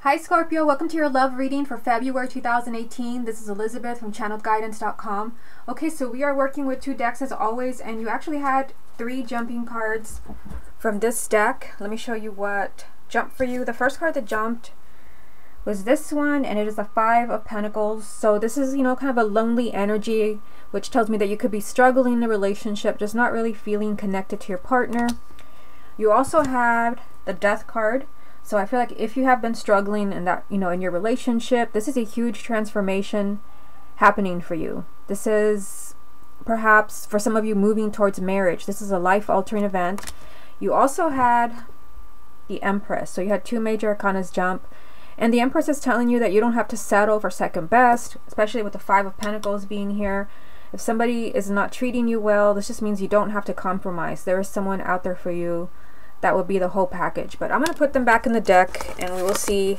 Hi Scorpio, welcome to your love reading for February 2018. This is Elizabeth from channeledguidance.com. Okay, so we are working with two decks as always, and you actually had 3 jumping cards from this deck. Let me show you what jumped for you. The first card that jumped was this one, and it is the 5 of Pentacles. So this is, kind of a lonely energy, which tells me that you could be struggling in a relationship, just not really feeling connected to your partner. You also had the Death card. So I feel like if you have been struggling in that, in your relationship, this is a huge transformation happening for you. This is perhaps for some of you moving towards marriage. This is a life-altering event. You also had the Empress. So you had 2 major arcanas jump. And the Empress is telling you that you don't have to settle for second best, especially with the 5 of Pentacles being here. If somebody is not treating you well, this just means you don't have to compromise. There is someone out there for you. That would be the whole package. But I'm going to put them back in the deck and we will see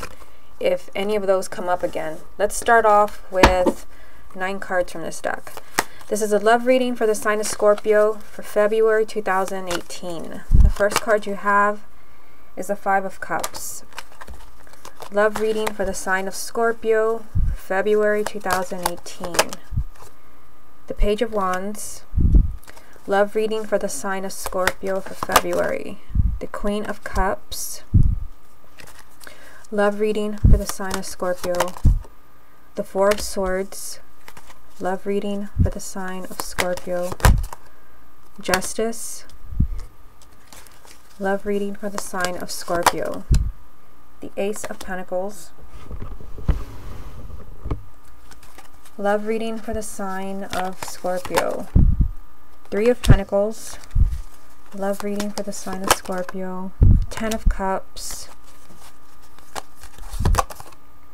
if any of those come up again. Let's start off with 9 cards from this deck. This is a love reading for the sign of Scorpio for February 2018. The first card you have is the 5 of Cups. Love reading for the sign of Scorpio for February 2018. The Page of Wands. Love reading for the sign of Scorpio for February. The Queen of Cups. Love reading for the sign of Scorpio. The 4 of Swords. Love reading for the sign of Scorpio. Justice. Love reading for the sign of Scorpio. The Ace of Pentacles. Love reading for the sign of Scorpio. 3 of Pentacles. Love reading for the sign of Scorpio. 10 of Cups.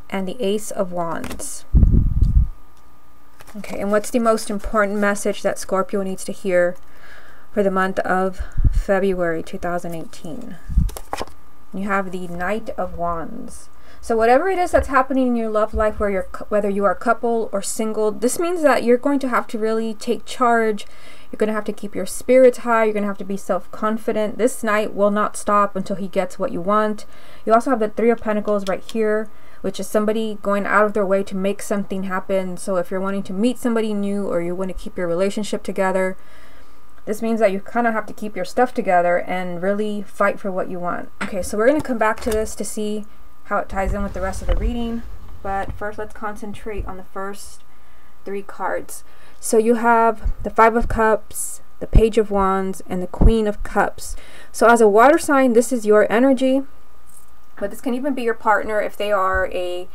And the Ace of Wands. Okay, and what's the most important message that Scorpio needs to hear for the month of February 2018? You have the Knight of Wands. So whatever it is that's happening in your love life, whether you are couple or single, this means that you're going to have to really take charge. You're going to have to keep your spirits high. You're going to have to be self-confident. This knight will not stop until he gets what you want. You also have the 3 of Pentacles right here, which is somebody going out of their way to make something happen. So if you're wanting to meet somebody new or you want to keep your relationship together, this means that you kind of have to keep your stuff together and really fight for what you want. Okay, so we're going to come back to this to see how it ties in with the rest of the reading. But first, let's concentrate on the first 3 cards. So you have the 5 of Cups, the Page of Wands, and the Queen of Cups. So as a water sign, this is your energy. But this can even be your partner if they are a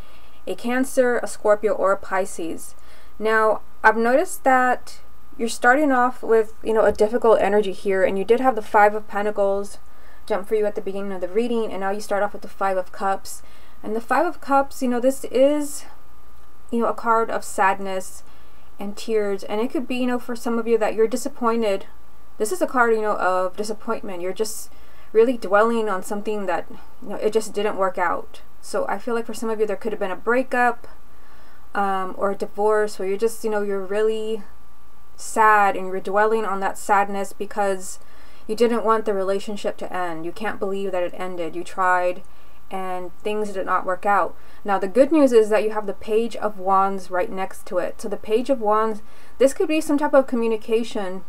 Cancer, a Scorpio, or a Pisces. Now, I've noticed that you're starting off with, a difficult energy here. And you did have the 5 of Pentacles jump for you at the beginning of the reading. And now you start off with the 5 of Cups. And the 5 of Cups, this is, a card of sadness and tears, and it could be, for some of you that you're disappointed. This is a card, of disappointment. You're just really dwelling on something that, it just didn't work out. So I feel like for some of you, there could have been a breakup or a divorce where you're just, you're really sad and you're dwelling on that sadness because you didn't want the relationship to end. You can't believe that it ended. You tried and things did not work out. Now the good news is that you have the Page of Wands right next to it. So the Page of Wands, this could be some type of communication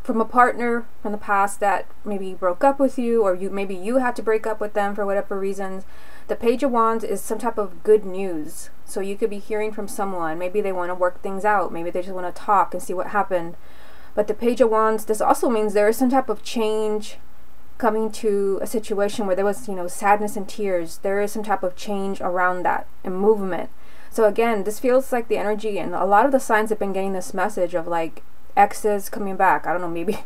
from a partner from the past that maybe broke up with you, or maybe you had to break up with them for whatever reasons. The Page of Wands is some type of good news. So you could be hearing from someone. Maybe they want to work things out. Maybe they just want to talk and see what happened. But the Page of Wands, this also means there is some type of change coming to a situation where there was, sadness and tears. There is some type of change around that and movement. So again, this feels like the energy, and a lot of the signs have been getting this message of like exes coming back. I don't know, maybe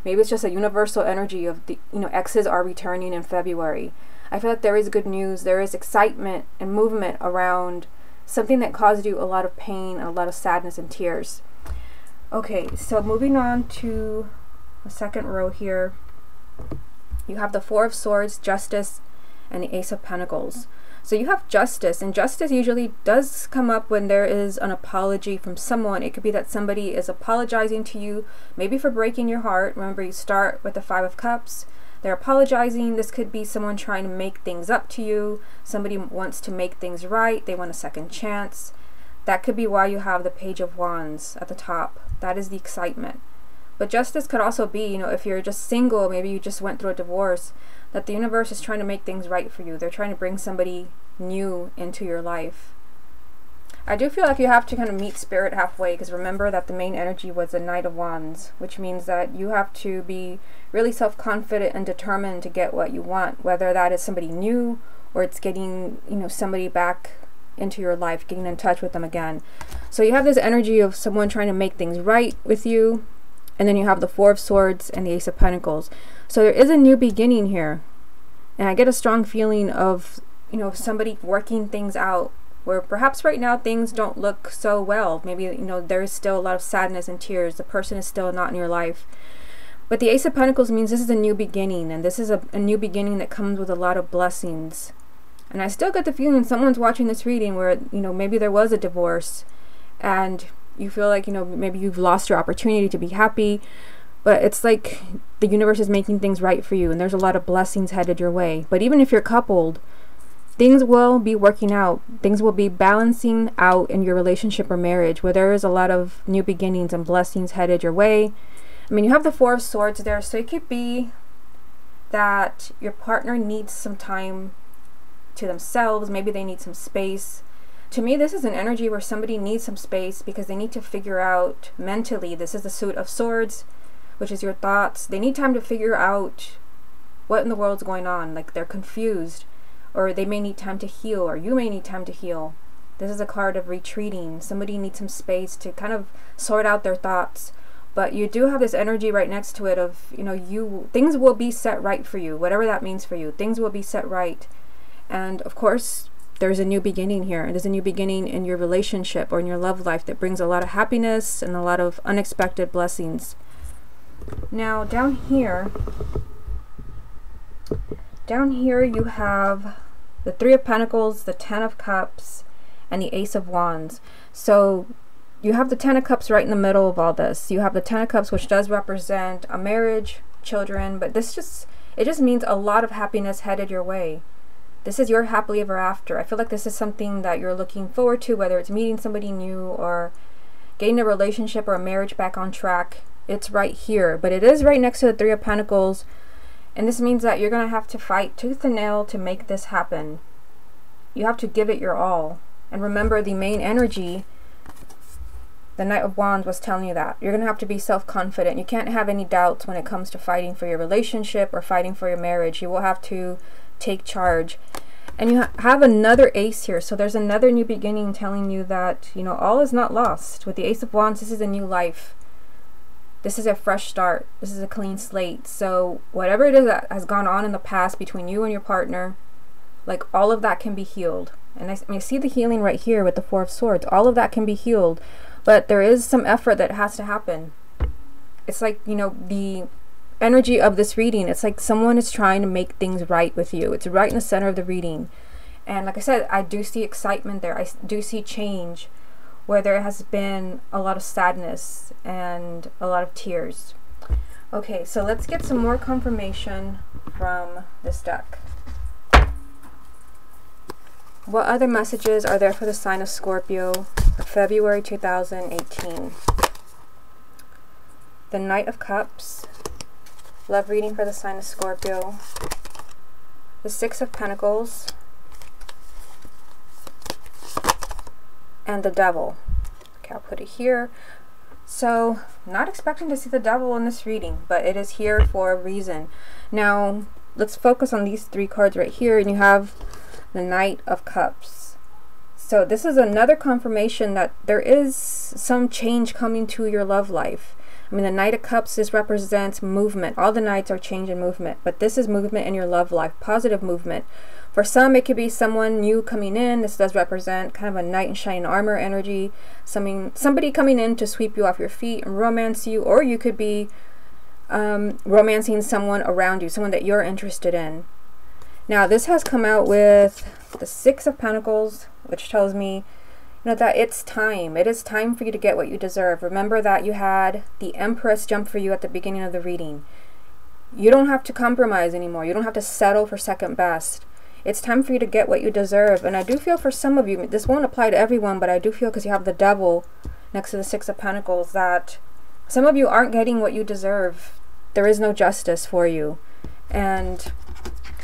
it's just a universal energy of the, exes are returning in February. I feel like there is good news. There is excitement and movement around something that caused you a lot of pain and a lot of sadness and tears. Okay, so moving on to the second row here. You have the 4 of Swords, Justice, and the Ace of Pentacles. So you have Justice, and Justice usually does come up when there is an apology from someone. It could be that somebody is apologizing to you, maybe for breaking your heart. Remember, you start with the 5 of Cups, They're apologizing. This could be someone trying to make things up to you. Somebody wants to make things right. They want a second chance. That could be why you have the Page of Wands at the top. That is the excitement. But justice could also be, you know, if you're just single, maybe you just went through a divorce, that the universe is trying to make things right for you. They're trying to bring somebody new into your life. I do feel like you have to kind of meet spirit halfway, because remember that the main energy was the Knight of Wands, which means that you have to be really self-confident and determined to get what you want, whether that is somebody new or it's getting, you know, somebody back into your life, getting in touch with them again. So you have this energy of someone trying to make things right with you, and then you have the Four of Swords and the Ace of Pentacles. So there is a new beginning here, and I get a strong feeling of, you know, somebody working things out, where perhaps right now things don't look so well. Maybe, you know, there's still a lot of sadness and tears. The person is still not in your life. But the Ace of Pentacles means this is a new beginning, and this is a new beginning that comes with a lot of blessings. And I still get the feeling someone's watching this reading where, you know, maybe there was a divorce and you feel like, you know, maybe you've lost your opportunity to be happy, but it's like the universe is making things right for you, and there's a lot of blessings headed your way. But even if you're coupled, things will be working out. Things will be balancing out in your relationship or marriage, where there is a lot of new beginnings and blessings headed your way. I mean, you have the Four of Swords there, so it could be that your partner needs some time to themselves. Maybe they need some space. To me, this is an energy where somebody needs some space because they need to figure out mentally. This is the Suit of Swords, which is your thoughts. They need time to figure out what in the world's going on. Like, they're confused. Or they may need time to heal, or you may need time to heal. This is a card of retreating. Somebody needs some space to kind of sort out their thoughts. But you do have this energy right next to it of, you know, things will be set right for you, whatever that means for you. Things will be set right. And of course, there's a new beginning here. There's a new beginning in your relationship or in your love life that brings a lot of happiness and a lot of unexpected blessings. Now, down here you have the Three of Pentacles, the Ten of Cups, and the Ace of Wands. So you have the Ten of Cups right in the middle of all this. You have the Ten of Cups, which does represent a marriage, children, but it just means a lot of happiness headed your way. This is your happily ever after. I feel like this is something that you're looking forward to, whether it's meeting somebody new or getting a relationship or a marriage back on track. It's right here, but it is right next to the Three of Pentacles. And this means that you're going to have to fight tooth and nail to make this happen. You have to give it your all. And remember, the main energy, the Knight of Wands, was telling you that. You're going to have to be self-confident. You can't have any doubts when it comes to fighting for your relationship or fighting for your marriage. You will have to take charge. And you have another ace here. So there's another new beginning telling you that, you know, all is not lost. With the Ace of Wands, this is a new life. This is a fresh start. This is a clean slate. So whatever it is that has gone on in the past between you and your partner, like, all of that can be healed. And I see the healing right here with the Four of Swords. All of that can be healed. But there is some effort that has to happen. It's like, you know, the energy of this reading, it's like someone is trying to make things right with you. It's right in the center of the reading. And like I said, I do see excitement there. I do see change, where there has been a lot of sadness and a lot of tears. Okay, so let's get some more confirmation from this deck. What other messages are there for the sign of Scorpio for February 2018? The Knight of Cups. Love reading for the sign of Scorpio. The Six of Pentacles. And the Devil. Okay, I'll put it here. So, not expecting to see the Devil in this reading, but it is here for a reason. Now, let's focus on these three cards right here, and you have the Knight of Cups. So this is another confirmation that there is some change coming to your love life. I mean, the Knight of Cups, this represents movement. All the Knights are change and movement, but this is movement in your love life, positive movement. For some, it could be someone new coming in. This does represent kind of a knight in shining armor energy. Somebody coming in to sweep you off your feet and romance you, or you could be romancing someone around you, someone that you're interested in. Now, this has come out with the Six of Pentacles, which tells me, you know, that it's time. It is time for you to get what you deserve. Remember that you had the Empress jump for you at the beginning of the reading. You don't have to compromise anymore. You don't have to settle for second best. It's time for you to get what you deserve. And I do feel for some of you, this won't apply to everyone, but I do feel because you have the Devil next to the Six of Pentacles, that some of you aren't getting what you deserve. There is no justice for you. And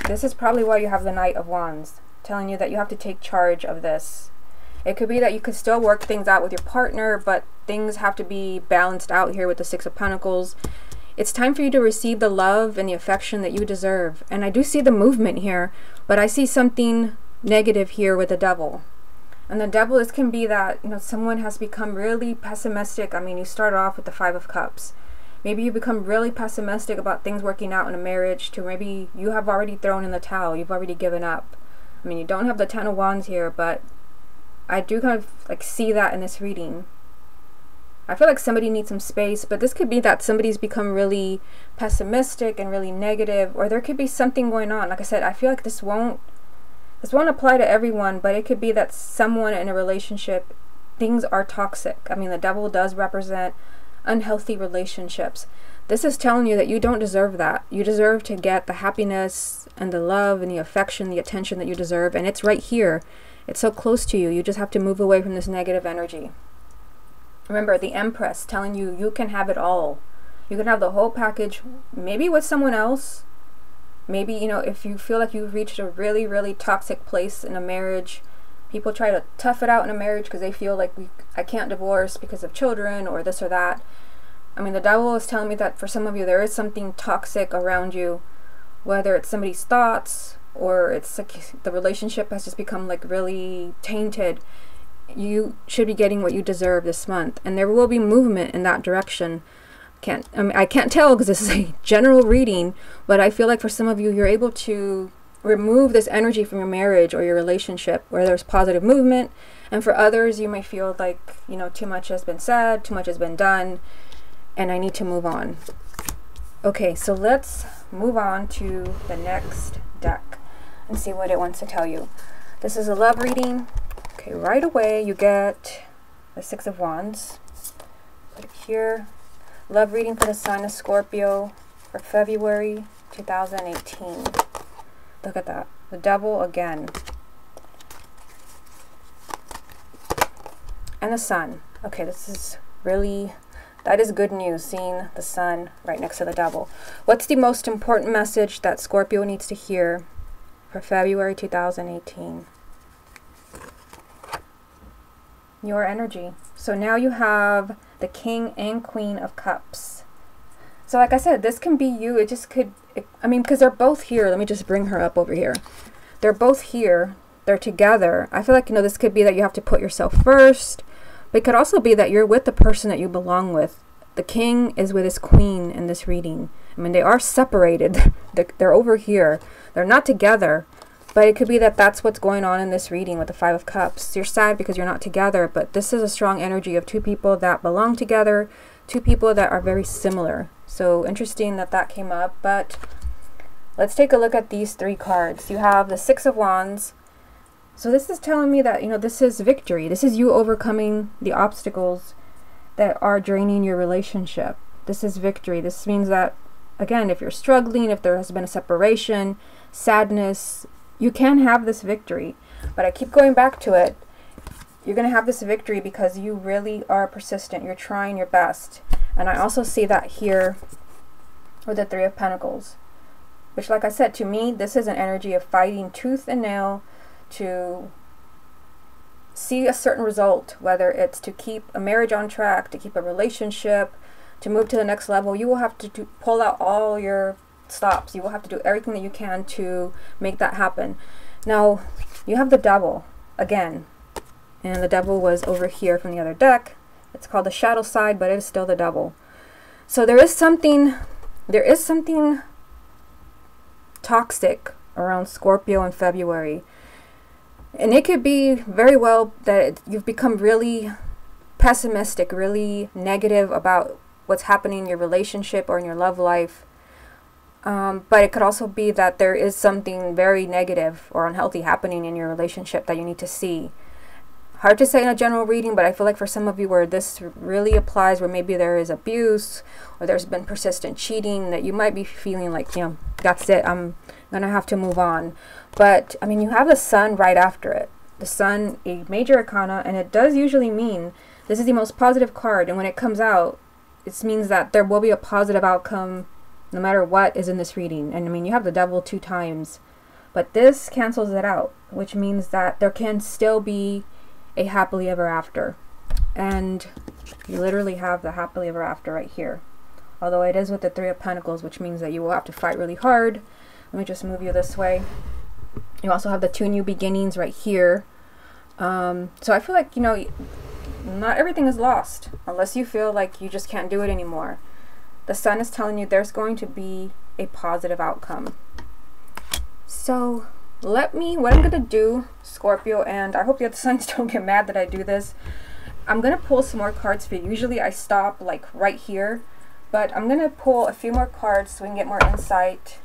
this is probably why you have the Knight of Wands, telling you that you have to take charge of this. It could be that you could still work things out with your partner, but things have to be balanced out here with the Six of Pentacles. It's time for you to receive the love and the affection that you deserve. And I do see the movement here, but I see something negative here with the Devil. And the Devil, this can be that, you know, someone has become really pessimistic. I mean, you start off with the Five of Cups. Maybe you become really pessimistic about things working out in a marriage, to maybe you have already thrown in the towel. You've already given up. I mean, you don't have the Ten of Wands here, but I do kind of like see that in this reading. I feel like somebody needs some space, but this could be that somebody's become really pessimistic and really negative, or there could be something going on. Like I said, I feel like this won't apply to everyone, but it could be that someone in a relationship, things are toxic. I mean, the Devil does represent unhealthy relationships. This is telling you that you don't deserve that. You deserve to get the happiness and the love and the affection, the attention that you deserve, and it's right here. It's so close to you. You just have to move away from this negative energy. Remember, the Empress telling you you can have it all. You can have the whole package, maybe with someone else. Maybe, you know, if you feel like you've reached a really, really toxic place in a marriage, people try to tough it out in a marriage because they feel like I can't divorce because of children or this or that. I mean, the Devil is telling me that for some of you, there is something toxic around you, whether it's somebody's thoughts or it's like the relationship has just become like really tainted. You should be getting what you deserve this month, and there will be movement in that direction. I can't tell because this is a general reading, but I feel like for some of you, you're able to remove this energy from your marriage or your relationship where there's positive movement, and for others, you may feel like, you know, too much has been said, too much has been done, and I need to move on. Okay, so let's move on to the next deck and see what it wants to tell you. This is a love reading. Okay, right away you get the Six of Wands. Put it here. Love reading for the sign of Scorpio for February 2018. Look at that. The Devil again. And the Sun. Okay, this is really, that is good news, seeing the Sun right next to the Devil. What's the most important message that Scorpio needs to hear for February 2018? Your energy. So now you have the King and Queen of Cups. So like I said, this can be you. It just could, I mean, because they're both here. Let me just bring her up over here. They're both here. They're together. I feel like, you know, this could be that you have to put yourself first. But it could also be that you're with the person that you belong with. The King is with his Queen in this reading. I mean, they are separated. They're over here. They're not together. But it could be that that's what's going on in this reading with the Five of Cups. You're sad because you're not together, but this is a strong energy of two people that belong together, two people that are very similar. So interesting that that came up, but let's take a look at these three cards. You have the Six of Wands. So this is telling me that, you know, this is victory. This is you overcoming the obstacles that are draining your relationship. This is victory. This means that, again, if you're struggling, if there has been a separation, sadness, you can have this victory. But I keep going back to it. You're going to have this victory because you really are persistent. You're trying your best. And I also see that here with the Three of Pentacles. Which, like I said, to me, this is an energy of fighting tooth and nail to see a certain result. Whether it's to keep a marriage on track, to keep a relationship, to move to the next level. You will have to pull out all your stops. You will have to do everything that you can to make that happen. Now, you have the Devil again. And the Devil was over here from the other deck. It's called the shadow side, but it is still the Devil. So there is something toxic around Scorpio in February. And it could be very well that you've become really pessimistic, really negative about what's happening in your relationship or in your love life. But it could also be that there is something very negative or unhealthy happening in your relationship that you need to see. Hard to say in a general reading, but I feel like for some of you where this really applies, where maybe there is abuse or there's been persistent cheating, that you might be feeling like, you know, that's it, I'm gonna have to move on. But I mean, you have the Sun right after it. The Sun, a major arcana, and it does usually mean this is the most positive card, and when it comes out, it means that there will be a positive outcome no matter what is in this reading. And I mean, you have the Devil 2 times, but this cancels it out, which means that there can still be a happily ever after. And you literally have the happily ever after right here, although it is with the 3 of Pentacles, which means that you will have to fight really hard. Let me just move you this way. You also have the 2 new beginnings right here. So I feel like, you know, not everything is lost unless you feel like you just can't do it anymore. The Sun is telling you there's going to be a positive outcome. So what I'm gonna do, Scorpio, and I hope the other signs don't get mad that I do this, I'm gonna pull some more cards for you. Usually I stop like right here, but I'm gonna pull a few more cards so we can get more insight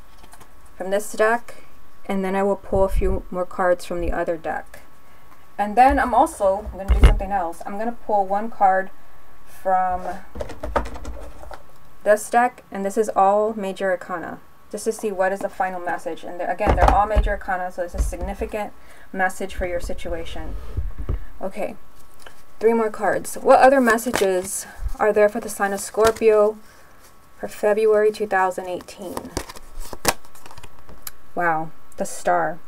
from this deck, and then I will pull a few more cards from the other deck. And then I'm going to do something else. I'm going to pull one card from this deck, and this is all major arcana, just to see what is the final message. And again, they're all major arcana, so it's a significant message for your situation. Okay, 3 more cards. What other messages are there for the sign of Scorpio for February 2018? Wow, the Star.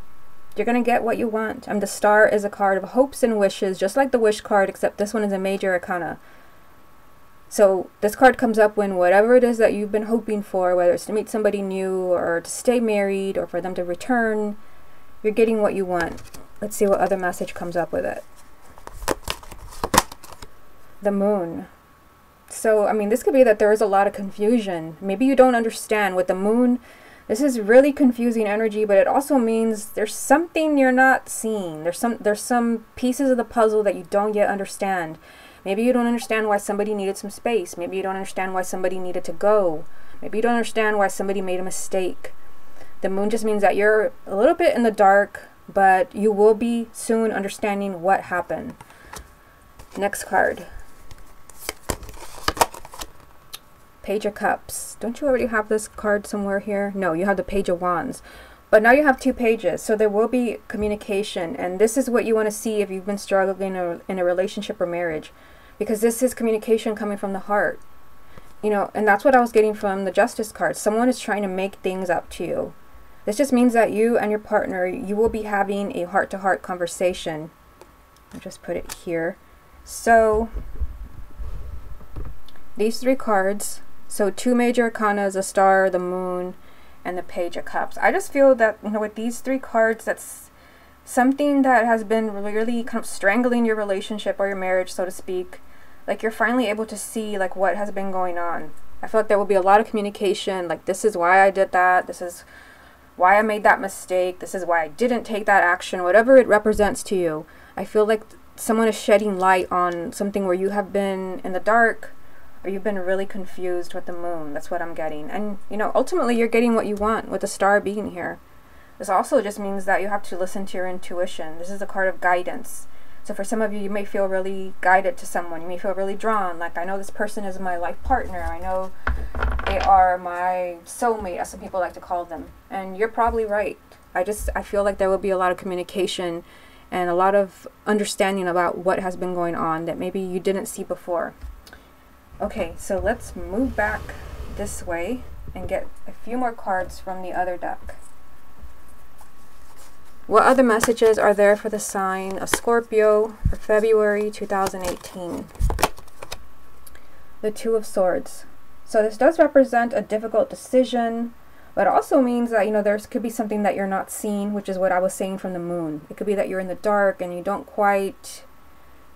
You're going to get what you want. The Star is a card of hopes and wishes, just like the Wish card, except this one is a major arcana. So this card comes up when whatever it is that you've been hoping for, whether it's to meet somebody new or to stay married or for them to return, you're getting what you want. Let's see what other message comes up with it. The Moon. So, I mean, this could be that there is a lot of confusion. Maybe you don't understand with the Moon. This is really confusing energy, but it also means there's something you're not seeing. There's some pieces of the puzzle that you don't yet understand. Maybe you don't understand why somebody needed some space. Maybe you don't understand why somebody needed to go. Maybe you don't understand why somebody made a mistake. The Moon just means that you're a little bit in the dark, but you will be soon understanding what happened. Next card. Page of Cups. Don't you already have this card somewhere here? No, you have the Page of Wands. But now you have 2 pages, so there will be communication. And this is what you want to see if you've been struggling in a relationship or marriage. Because this is communication coming from the heart. You know, and that's what I was getting from the Justice card. Someone is trying to make things up to you. This just means that you and your partner, you will be having a heart-to-heart conversation. I'll just put it here. So, these 3 cards. So 2 major arcanas, the Star, the Moon, and the Page of Cups. I just feel that, you know, with these 3 cards, that's something that has been really kind of strangling your relationship or your marriage, so to speak. Like, you're finally able to see, like, what has been going on. I feel like there will be a lot of communication, like, this is why I did that, this is why I made that mistake, this is why I didn't take that action, whatever it represents to you. I feel like someone is shedding light on something where you have been in the dark, or you've been really confused with the Moon. That's what I'm getting. And, you know, ultimately you're getting what you want with the Star being here. This also just means that you have to listen to your intuition. This is a card of guidance. So for some of you, you may feel really guided to someone. You may feel really drawn. Like, I know this person is my life partner. I know they are my soulmate, as some people like to call them. And you're probably right. I feel like there will be a lot of communication and a lot of understanding about what has been going on that maybe you didn't see before. Okay, so let's move back this way and get a few more cards from the other deck. What other messages are there for the sign of Scorpio for February 2018? The 2 of Swords. So this does represent a difficult decision, but it also means that, you know, there could be something that you're not seeing, which is what I was saying from the Moon. It could be that you're in the dark and you don't quite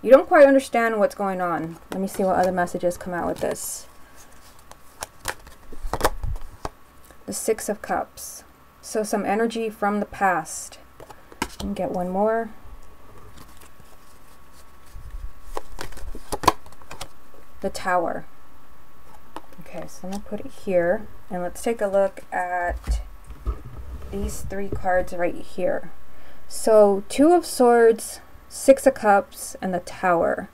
understand what's going on. Let me see what other messages come out with this. The 6 of Cups. So some energy from the past. And get one more. The Tower. Okay, so I'm going to put it here. And let's take a look at these 3 cards right here. So 2 of Swords, Six of Cups, and the Tower.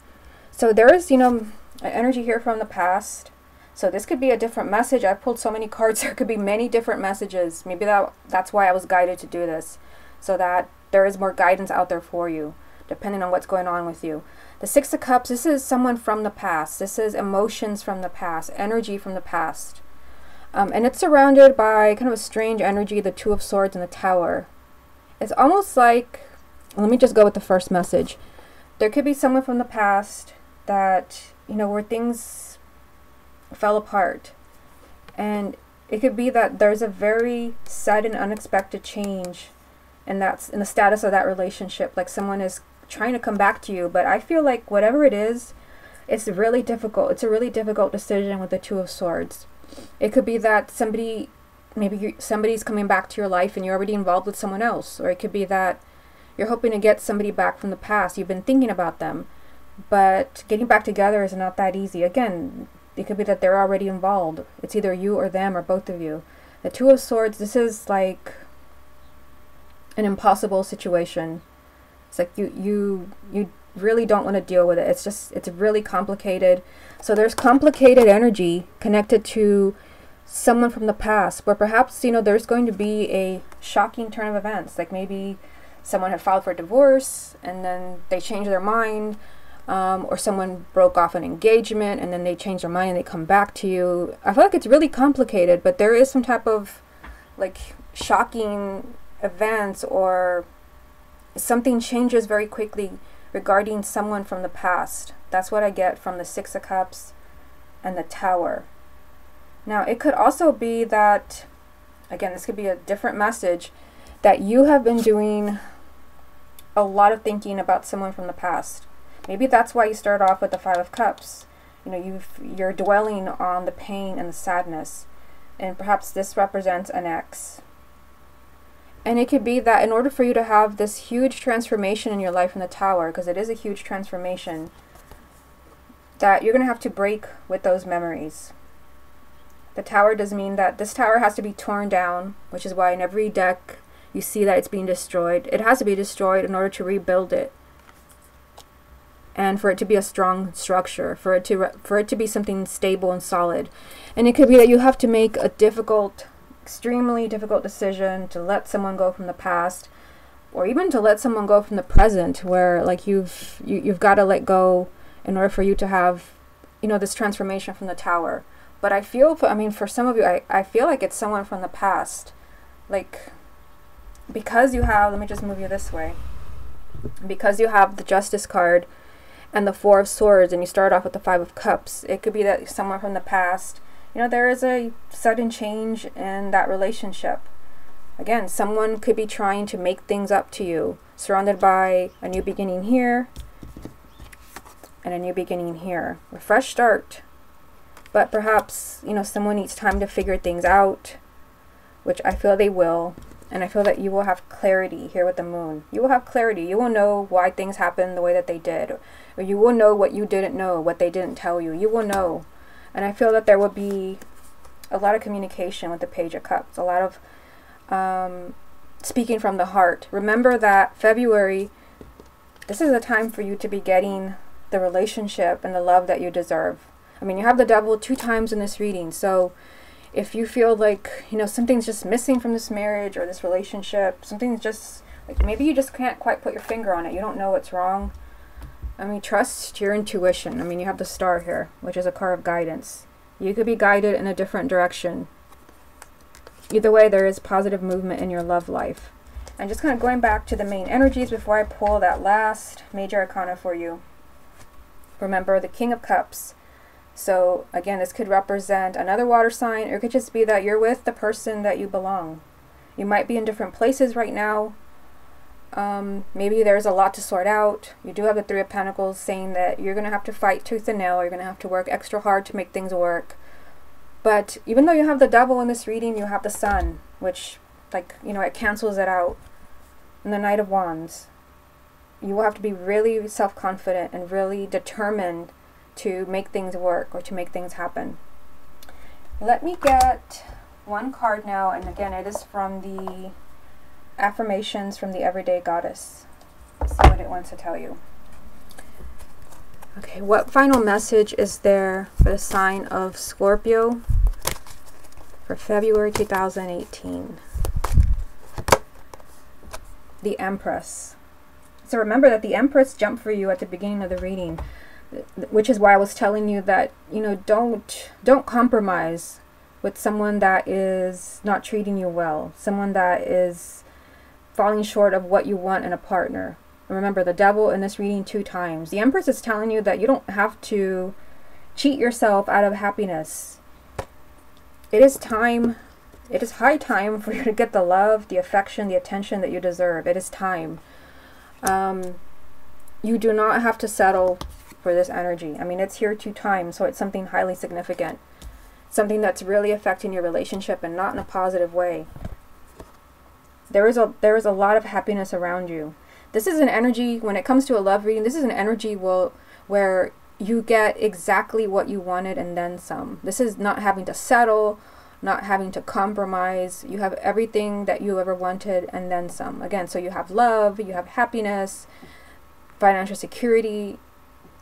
So there is, you know, an energy here from the past. So this could be a different message. I've pulled so many cards. There could be many different messages. Maybe that's why I was guided to do this, so that there is more guidance out there for you, depending on what's going on with you. The Six of Cups, this is someone from the past. This is emotions from the past, energy from the past. And it's surrounded by kind of a strange energy, the Two of Swords and the Tower. It's almost like, let me just go with the first message. There could be someone from the past that, you know, where things fell apart, and it could be that there's a very sudden, unexpected change, and that's in the status of that relationship. Like someone is trying to come back to you, but I feel like whatever it is, it's really difficult. It's a really difficult decision with the Two of Swords. It could be that somebody, somebody's coming back to your life and you're already involved with someone else, or it could be that you're hoping to get somebody back from the past. You've been thinking about them, but getting back together is not that easy. Again, it could be that they're already involved. It's either you or them or both of you. The Two of Swords, this is like an impossible situation. It's like you really don't want to deal with it. It's really complicated. So there's complicated energy connected to someone from the past, where perhaps, you know, there's going to be a shocking turn of events. Like maybe someone had filed for divorce and then they changed their mind. Or someone broke off an engagement and then they change their mind and they come back to you. I feel like it's really complicated, but there is some type of like shocking events, or something changes very quickly regarding someone from the past. That's what I get from the Six of Cups and the Tower. Now, it could also be that, again, this could be a different message, that you have been doing a lot of thinking about someone from the past. Maybe that's why you start off with the Five of Cups. You know, you're dwelling on the pain and the sadness. And perhaps this represents an ex. And it could be that in order for you to have this huge transformation in your life in the Tower, because it is a huge transformation, that you're going to have to break with those memories. The Tower does mean that this tower has to be torn down, which is why in every deck you see that it's being destroyed. It has to be destroyed in order to rebuild it. And for it to be a strong structure, for it to be something stable and solid. And it could be that you have to make a difficult, extremely difficult decision to let someone go from the past, or even to let someone go from the present, where like you've got to let go in order for you to have, you know, this transformation from the Tower. But I feel, I mean, for some of you, I feel like it's someone from the past. Like, because you have, let me just move you this way. Because you have the Justice card and the Four of Swords, and you start off with the Five of Cups, it could be that someone from the past, you know, there is a sudden change in that relationship. Again, someone could be trying to make things up to you, surrounded by a new beginning here and a new beginning here. A fresh start. But perhaps, you know, someone needs time to figure things out, which I feel they will. And I feel that you will have clarity here with the Moon. You will have clarity. You will know why things happened the way that they did. Or you will know what you didn't know, what they didn't tell you. You will know. And I feel that there will be a lot of communication with the Page of Cups. A lot of speaking from the heart. Remember that February, this is a time for you to be getting the relationship and the love that you deserve. I mean, you have the Devil 2 times in this reading. So if you feel like, you know, something's just missing from this marriage or this relationship, something's just, like maybe you just can't quite put your finger on it. You don't know what's wrong. I mean, trust your intuition. I mean, you have the Star here, which is a card of guidance. You could be guided in a different direction. Either way, there is positive movement in your love life. And just kind of going back to the main energies before I pull that last major arcana for you. Remember the King of Cups. So again, this could represent another water sign, or it could just be that you're with the person that you belong. You might be in different places right now. Maybe there's a lot to sort out. You do have the Three of Pentacles saying that you're going to have to fight tooth and nail. You're going to have to work extra hard to make things work. But even though you have the Devil in this reading, you have the Sun, which, like, you know, it cancels it out. And the Knight of Wands. You will have to be really self-confident and really determined to make things work or to make things happen. Let me get one card now, and again, it is from the Affirmations from the Everyday Goddess. Let's see what what it wants to tell you. Okay, what final message is there for the sign of Scorpio for February 2018? The Empress. So remember that the Empress jumped for you at the beginning of the reading, which is why I was telling you that, you know, don't compromise with someone that is not treating you well, someone that is falling short of what you want in a partner. Remember, the devil in this reading 2 times. The Empress is telling you that you don't have to cheat yourself out of happiness. It is time. It is high time for you to get the love, the affection, the attention that you deserve. It is time. You do not have to settle for this energy. I mean, it's here 2 times, so it's something highly significant. Something that's really affecting your relationship and not in a positive way. There is a lot of happiness around you. This is an energy, when it comes to a love reading, this is an energy where you get exactly what you wanted and then some. This is not having to settle, not having to compromise. You have everything that you ever wanted and then some. Again, so you have love, you have happiness, financial security.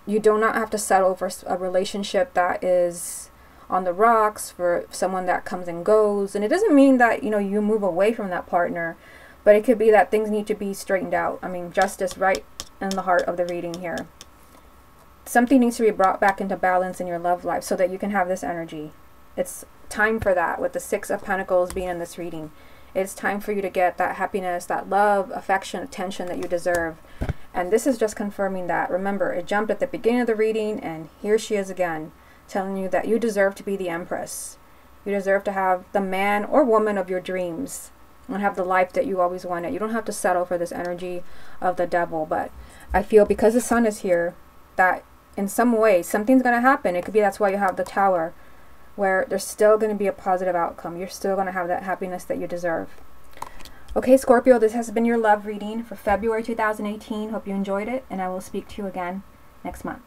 You do not have to settle for a relationship that is on the rocks, for someone that comes and goes. And it doesn't mean that, you know, you move away from that partner, but it could be that things need to be straightened out. I mean, justice right in the heart of the reading here. Something needs to be brought back into balance in your love life so that you can have this energy. It's time for that, with the 6 of Pentacles being in this reading. It's time for you to get that happiness, that love, affection, attention that you deserve. And this is just confirming that. Remember, it jumped at the beginning of the reading, and here she is again, telling you that you deserve to be the Empress. You deserve to have the man or woman of your dreams and have the life that you always wanted. You don't have to settle for this energy of the devil. But I feel because the Sun is here, that in some way something's going to happen. It could be that's why you have the Tower, where there's still going to be a positive outcome. You're still going to have that happiness that you deserve. Okay, Scorpio, this has been your love reading for February 2018. Hope you enjoyed it, and I will speak to you again next month.